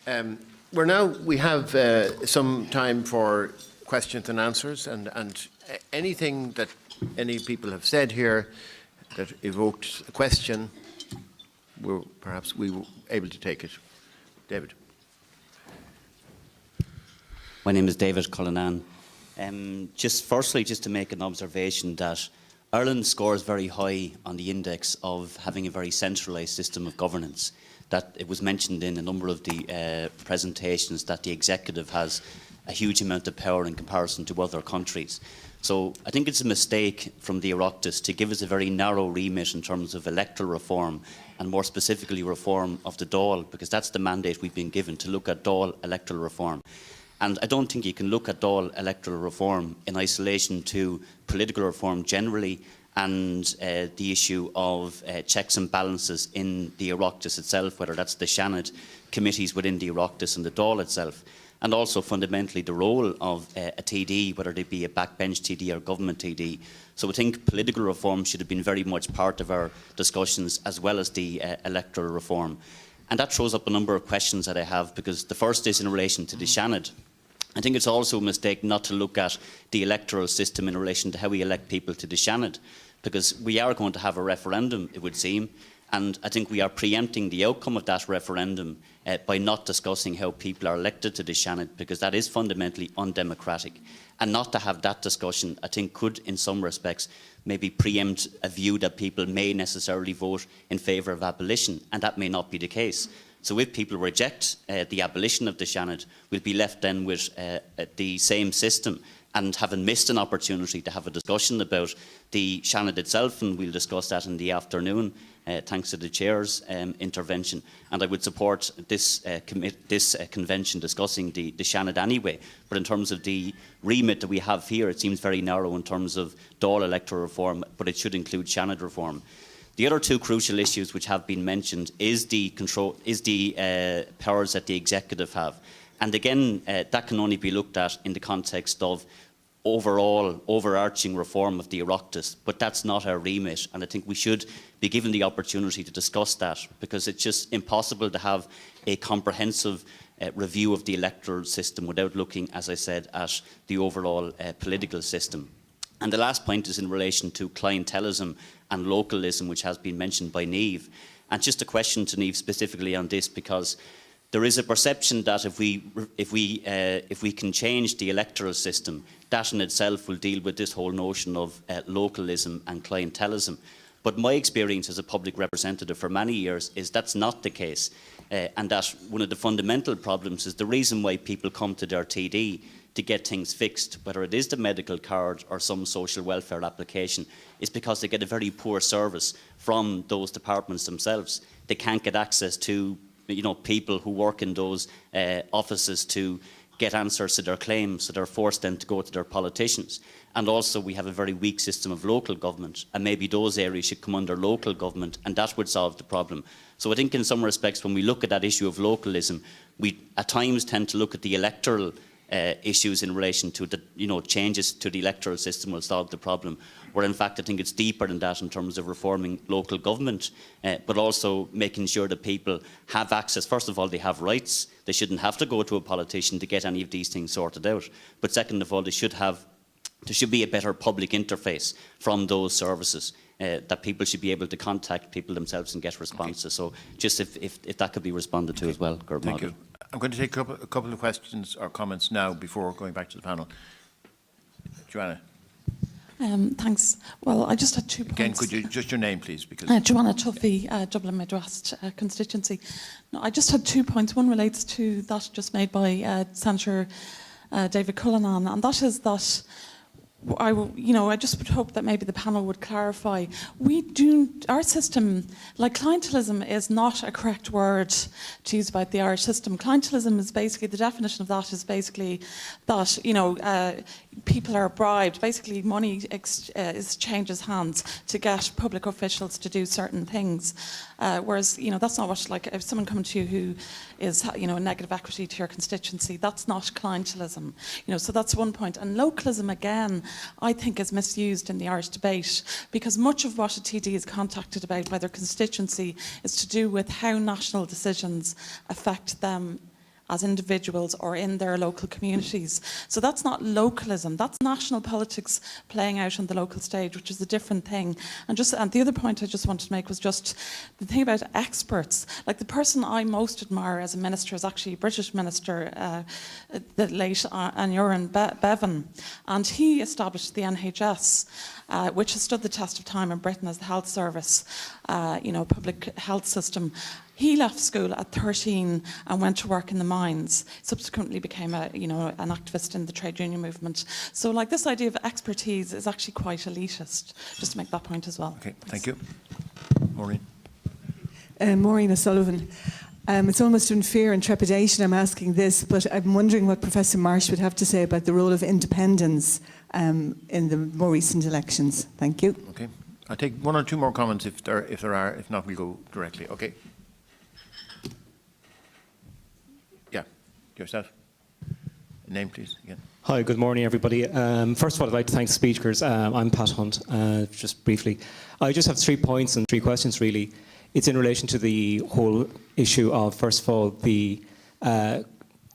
We have some time for questions and answers, and anything that any people have said here that evoked a question, perhaps we were able to take it. David. My name is David Cullinan. Firstly, just to make an observation that Ireland scores very high on the index of having a very centralised system of governance. That it was mentioned in a number of the presentations that the executive has a huge amount of power in comparison to other countries. So I think it's a mistake from the Oireachtas to give us a very narrow remit in terms of electoral reform, and more specifically reform of the Dáil, because that's the mandate we've been given, to look at Dáil electoral reform. And I don't think you can look at Dáil electoral reform in isolation to political reform generally and the issue of checks and balances in the Oireachtas itself, whether that's the Seanad committees within the Oireachtas and the Dáil itself, and also fundamentally the role of a TD, whether they be a backbench TD or government TD. So I think political reform should have been very much part of our discussions, as well as the electoral reform. And that throws up a number of questions that I have, because the first is in relation to the Seanad. I think it's also a mistake not to look at the electoral system in relation to how we elect people to the Seanad, because we are going to have a referendum, it would seem, and I think we are preempting the outcome of that referendum by not discussing how people are elected to the Seanad, because that is fundamentally undemocratic. And not to have that discussion, I think, could, in some respects, maybe preempt a view that people may necessarily vote in favour of abolition, and that may not be the case. So if people reject the abolition of the Seanad, we'll be left then with the same system, and having missed an opportunity to have a discussion about the Seanad itself, and we'll discuss that in the afternoon, thanks to the Chair's intervention. And I would support this convention discussing the Seanad anyway. But in terms of the remit that we have here, it seems very narrow in terms of Dáil electoral reform, but it should include Seanad reform. The other two crucial issues which have been mentioned is the powers that the executive have. And again, that can only be looked at in the context of overall overarching reform of the Oireachtas, but that's not our remit, and I think we should be given the opportunity to discuss that, because it's just impossible to have a comprehensive review of the electoral system without looking, as I said, at the overall political system. And the last point is in relation to clientelism and localism, which has been mentioned by Niamh. And just a question to Niamh specifically on this, because there is a perception that if we can change the electoral system, that in itself will deal with this whole notion of localism and clientelism. But my experience as a public representative for many years is that's not the case, and that one of the fundamental problems is the reason why people come to their TD to get things fixed, whether it is the medical card or some social welfare application, is because they get a very poor service from those departments themselves. They can't get access to people who work in those offices to get answers to their claims, so they're forced then to go to their politicians. And also we have a very weak system of local government, and maybe those areas should come under local government, and that would solve the problem. So I think in some respects, when we look at that issue of localism, we at times tend to look at the electoral issues in relation to the changes to the electoral system will solve the problem, where in fact I think it's deeper than that in terms of reforming local government, but also making sure that people have access. First of all, they have rights. They shouldn't have to go to a politician to get any of these things sorted out. But second of all, there should be a better public interface from those services, that people should be able to contact people themselves and get responses. Okay. So just if that could be responded to as well. Thank you. I'm going to take a couple of questions or comments now before going back to the panel. Joanna. Thanks. Well, I just had 2 points. Again, could you just your name, please? Because Joanna Tuffy, Dublin Midwest constituency. No, I just had 2 points. One relates to that just made by Senator David Cullinan, and that is that I just would hope that maybe the panel would clarify. Our system, like clientelism is not a correct word to use about the Irish system. Clientelism is basically, the definition of that is basically that, people are bribed. Basically, money changes hands to get public officials to do certain things. Whereas, that's not what, like, if someone comes to you who is, a negative equity to your constituency, that's not clientelism. So that's one point. And localism, again, I think is misused in the Irish debate, because much of what a TD is contacted about by their constituency is to do with how national decisions affect them as individuals or in their local communities. So that's not localism, that's national politics playing out on the local stage, which is a different thing. And the other point I just wanted to make was just the thing about experts. Like, the person I most admire as a minister is actually a British minister, the late Aneurin Bevan, and he established the NHS, which has stood the test of time in Britain as the health service, public health system. He left school at 13 and went to work in the mines. Subsequently became an activist in the trade union movement. So, like, this idea of expertise is actually quite elitist. Just to make that point as well. Okay, thank you. Maureen. Maureen O'Sullivan. It's almost in fear and trepidation I'm asking this, but I'm wondering what Professor Marsh would have to say about the role of independence in the more recent elections. Thank you. Okay, I'll take one or two more comments if there are. If not, we'll go directly. Okay. Yeah, yourself. Name, please, again. Hi, good morning, everybody. First of all, I'd like to thank the speakers. I'm Pat Hunt, just briefly. I just have 3 points and 3 questions, really. It's in relation to the whole issue of, first of all, the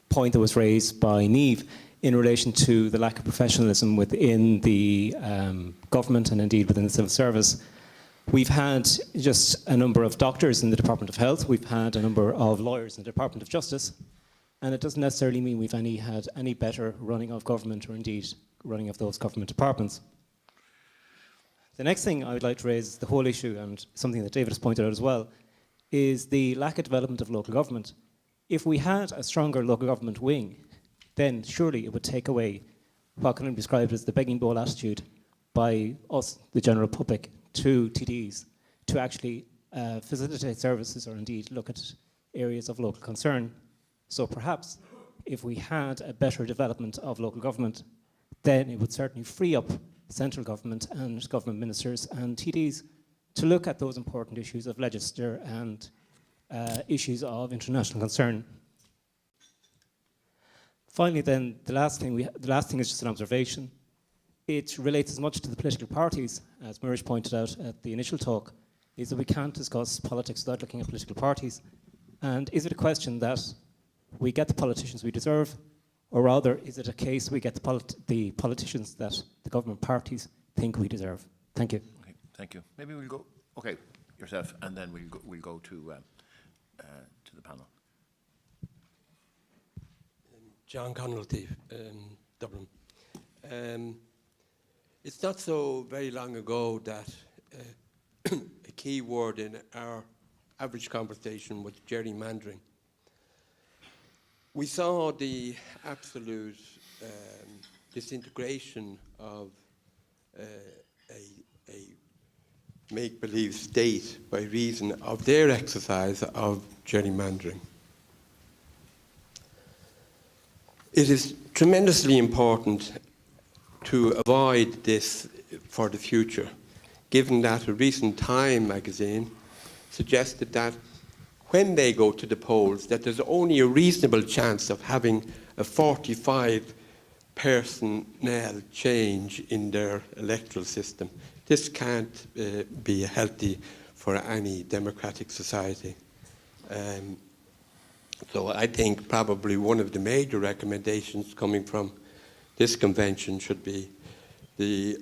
point that was raised by Niamh in relation to the lack of professionalism within the government and indeed within the civil service. We've had just a number of doctors in the Department of Health, we've had a number of lawyers in the Department of Justice, and it doesn't necessarily mean we've had any better running of government or indeed running of those government departments. The next thing I would like to raise is the whole issue, and something that David has pointed out as well, is the lack of development of local government. If we had a stronger local government wing, then surely it would take away what can be described as the begging bowl attitude by us, the general public, to TDs, to actually facilitate services or indeed look at areas of local concern. So perhaps if we had a better development of local government, then it would certainly free up central government and government ministers and TDs to look at those important issues of legislature and issues of international concern. Finally, then, the last thing is just an observation. It relates as much to the political parties, as Murish pointed out at the initial talk, is that we can't discuss politics without looking at political parties. And is it a question that we get the politicians we deserve, or rather, is it a case we get the politicians that the government parties think we deserve? Thank you. Okay, thank you. Maybe we'll go. Okay, yourself, and then we'll go to the panel. John Connolly, Dublin. It's not so very long ago that a key word in our average conversation was gerrymandering. We saw the absolute disintegration of a make-believe state by reason of their exercise of gerrymandering. It is tremendously important to avoid this for the future, given that a recent Time magazine suggested that when they go to the polls, that there's only a reasonable chance of having a 45 personnel change in their electoral system. This can't be healthy for any democratic society. So I think probably one of the major recommendations coming from this convention should be the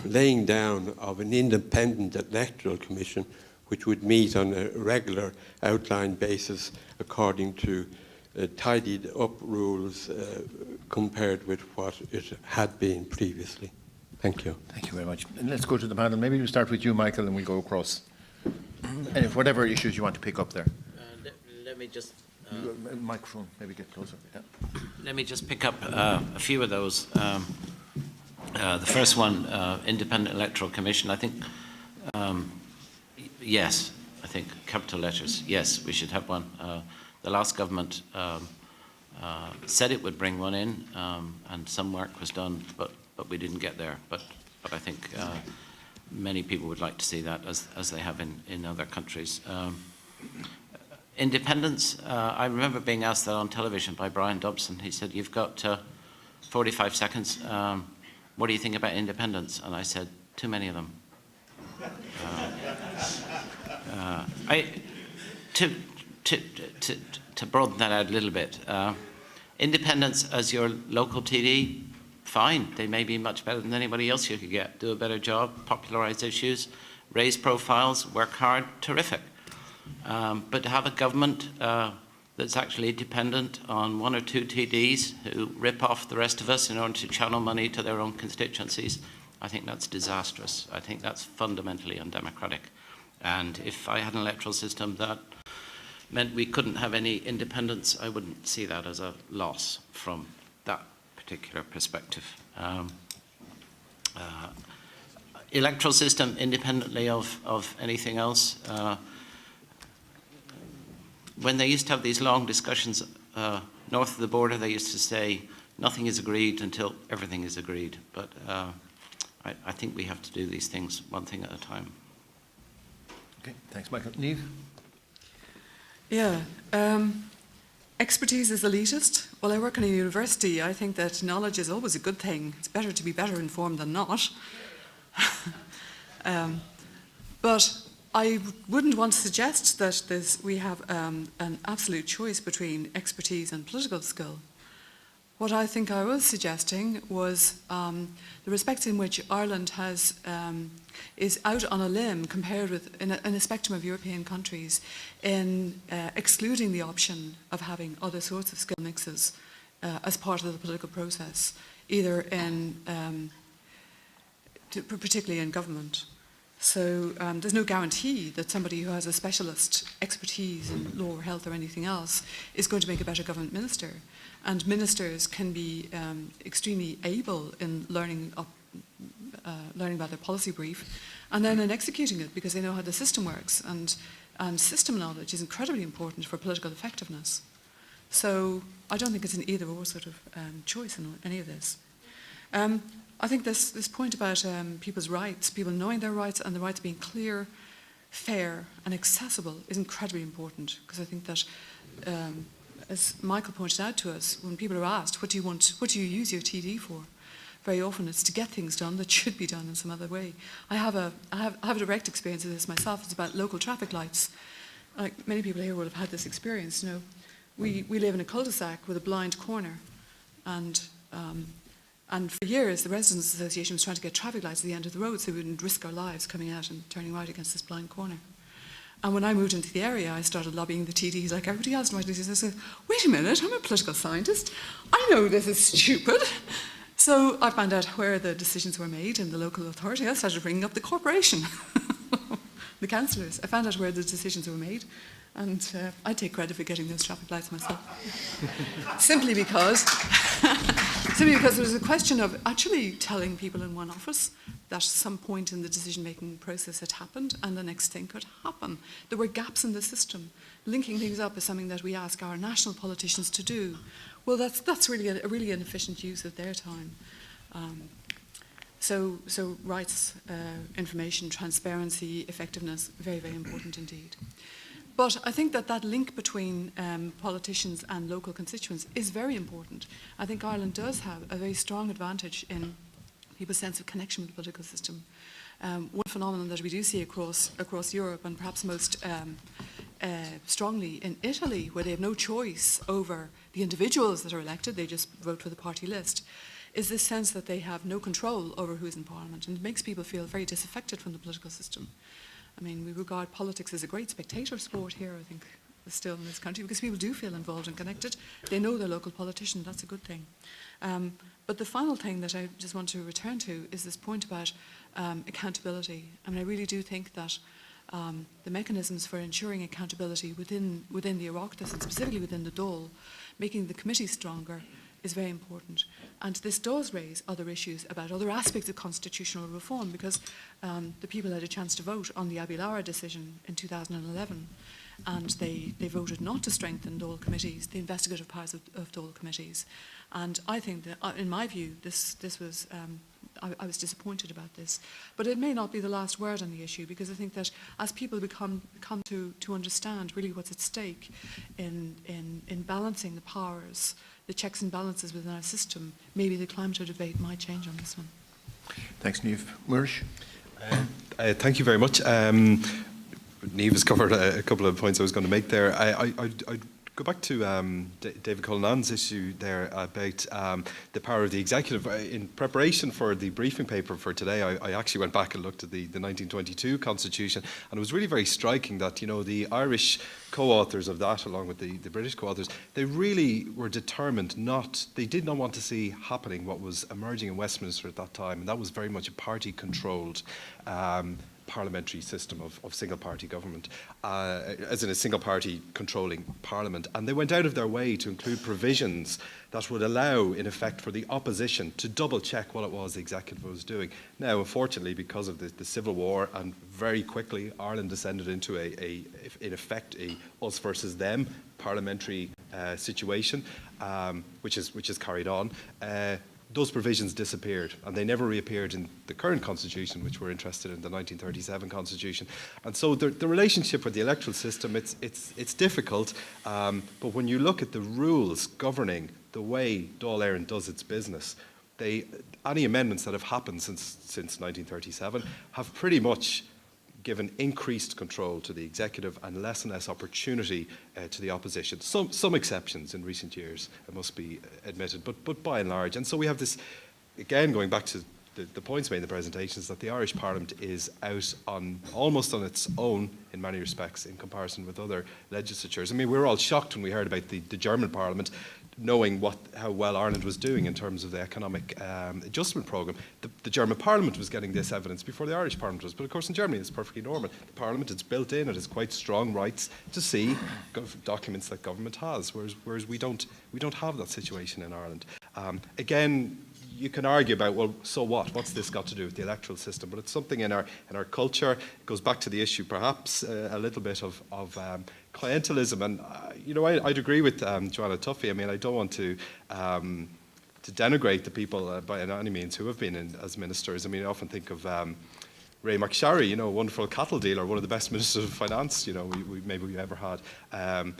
laying down of an independent electoral commission which would meet on a regular outline basis according to tidied up rules compared with what it had been previously. Thank you. Thank you very much. And let's go to the panel. Maybe we'll start with you, Michael, and we'll go across. And if whatever issues you want to pick up there. Let me just... microphone, maybe get closer. Yeah. Let me just pick up a few of those. The first one, Independent Electoral Commission, I think, yes, I think, capital letters, yes, we should have one. The last government said it would bring one in, and some work was done, but we didn't get there. But I think many people would like to see that, as they have in other countries. Independence, I remember being asked that on television by Brian Dobson. He said, "You've got 45 seconds. What do you think about independence?" And I said, "Too many of them." To to broaden that out a little bit, independents as your local TD, fine. They may be much better than anybody else you could get. Do a better job, popularise issues, raise profiles, work hard, terrific. But to have a government that's actually dependent on one or two TDs who rip off the rest of us in order to channel money to their own constituencies, I think that's disastrous. I think that's fundamentally undemocratic. And if I had an electoral system that meant we couldn't have any independence, I wouldn't see that as a loss from that particular perspective. Electoral system independently of anything else. When they used to have these long discussions north of the border, they used to say nothing is agreed until everything is agreed. But I think we have to do these things one thing at a time. Okay, thanks, Michael. Niamh? Yeah. Expertise is elitist. Well, I work in a university. I think that knowledge is always a good thing. It's better to be better informed than not. But I wouldn't want to suggest that we have an absolute choice between expertise and political skill. What I think I was suggesting was the respect in which Ireland is out on a limb compared with in a spectrum of European countries in excluding the option of having other sorts of skill mixes as part of the political process, either particularly in government. So there's no guarantee that somebody who has a specialist expertise in law or health or anything else is going to make a better government minister. And ministers can be extremely able in learning about their policy brief and then in executing it because they know how the system works. And system knowledge is incredibly important for political effectiveness. So I don't think it's an either-or sort of choice in any of this. I think this point about people's rights, people knowing their rights and the rights being clear, fair and accessible is incredibly important because I think that, as Michael pointed out to us, when people are asked, what do you use your TD for? Very often it's to get things done that should be done in some other way. I have a direct experience of this myself. It's about local traffic lights. Like many people here will have had this experience. You know, we live in a cul-de-sac with a blind corner, and for years, the Residents' Association was trying to get traffic lights at the end of the road so we wouldn't risk our lives coming out and turning right against this blind corner. And when I moved into the area, I started lobbying the TDs like everybody else. And I said, wait a minute, I'm a political scientist. I know this is stupid. So I found out where the decisions were made in the local authority. I started ringing up the corporation, the councillors. I found out where the decisions were made. And I take credit for getting those traffic lights myself. Simply because there was a question of actually telling people in one office that some point in the decision-making process had happened and the next thing could happen. There were gaps in the system. Linking things up is something that we ask our national politicians to do. Well, that's really a really inefficient use of their time. So rights, information, transparency, effectiveness, very, very important indeed. But I think that link between politicians and local constituents is very important. I think Ireland does have a very strong advantage in people's sense of connection with the political system. One phenomenon that we do see across Europe, and perhaps most strongly in Italy, where they have no choice over the individuals that are elected, they just vote for the party list, is this sense that they have no control over who's in Parliament, and it makes people feel very disaffected from the political system. I mean, we regard politics as a great spectator sport here, I think, still in this country, because people do feel involved and connected. They know their local politician, that's a good thing. But the final thing that I just want to return to is this point about accountability. I mean, I really do think that the mechanisms for ensuring accountability within the Oireachtas, and specifically within the Dáil, making the committee stronger, is very important. And this does raise other issues about other aspects of constitutional reform, because the people had a chance to vote on the Abbey Lara decision in 2011, and they voted not to strengthen Dáil committees, the investigative powers of Dáil committees. And I think that, in my view, this was, I was disappointed about this. But it may not be the last word on the issue, because I think that as people come to understand really what's at stake in balancing the powers, the checks and balances within our system, maybe the climate of debate might change on this one. Thanks, Niamh. Murish? Thank you very much. Niamh has covered a couple of points I was going to make there. I'd go back to David Cullinan's issue there about the power of the executive. In preparation for the briefing paper for today, I actually went back and looked at the 1922 Constitution, and it was really very striking that, you know, the Irish co-authors of that, along with the British co-authors, they really were determined they did not want to see happening what was emerging in Westminster at that time, and that was very much a party-controlled parliamentary system of single-party government, as in a single-party controlling parliament. And they went out of their way to include provisions that would allow, in effect, for the opposition to double-check what it was the executive was doing. Now, unfortunately, because of the Civil War, and very quickly, Ireland descended into in effect, a us versus them parliamentary situation, which is carried on. Those provisions disappeared, and they never reappeared in the current constitution, which we're interested in, the 1937 constitution. And so the relationship with the electoral system, it's difficult, but when you look at the rules governing the way Dáil Éireann does its business, any amendments that have happened since 1937 have pretty much given increased control to the executive and less opportunity to the opposition. Some exceptions in recent years, it must be admitted, but by and large. And so we have this, again, going back to the points made in the presentations, that the Irish Parliament is out almost on its own in many respects in comparison with other legislatures. I mean, we were all shocked when we heard about the German Parliament, knowing how well Ireland was doing in terms of the economic adjustment programme. The German Parliament was getting this evidence before the Irish Parliament was. But of course in Germany it's perfectly normal. The Parliament, it's built in, it has quite strong rights to see documents that government has, whereas we don't have that situation in Ireland. Again, you can argue about, well, so what? What's this got to do with the electoral system? But it's something in our culture. It goes back to the issue, perhaps, a little bit of clientelism. And, you know, I'd agree with Joanna Tuffy. I mean, I don't want to denigrate the people by any means who have been as ministers. I mean, I often think of Ray McSharry, you know, a wonderful cattle dealer, one of the best ministers of finance, you know, maybe we ever had.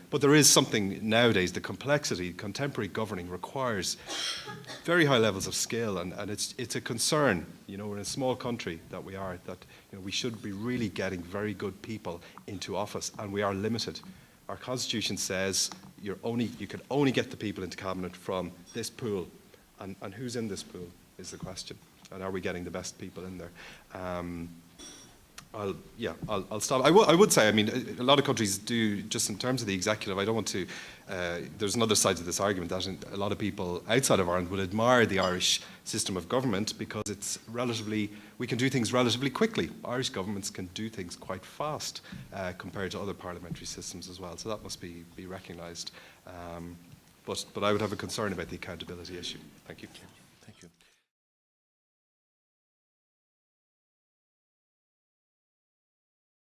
But there is something nowadays, the complexity, contemporary governing requires very high levels of skill, and it's a concern, you know, we're in a small country that we are, that, you know, we should be really getting very good people into office, and we are limited. Our constitution says you can only get the people into cabinet from this pool, and who's in this pool is the question. And are we getting the best people in there? I'll stop. I would say, I mean, a lot of countries do, just in terms of the executive, I don't want to, there's another side to this argument that a lot of people outside of Ireland would admire the Irish system of government because we can do things relatively quickly. Irish governments can do things quite fast compared to other parliamentary systems as well, so that must be recognised. But I would have a concern about the accountability issue. Thank you.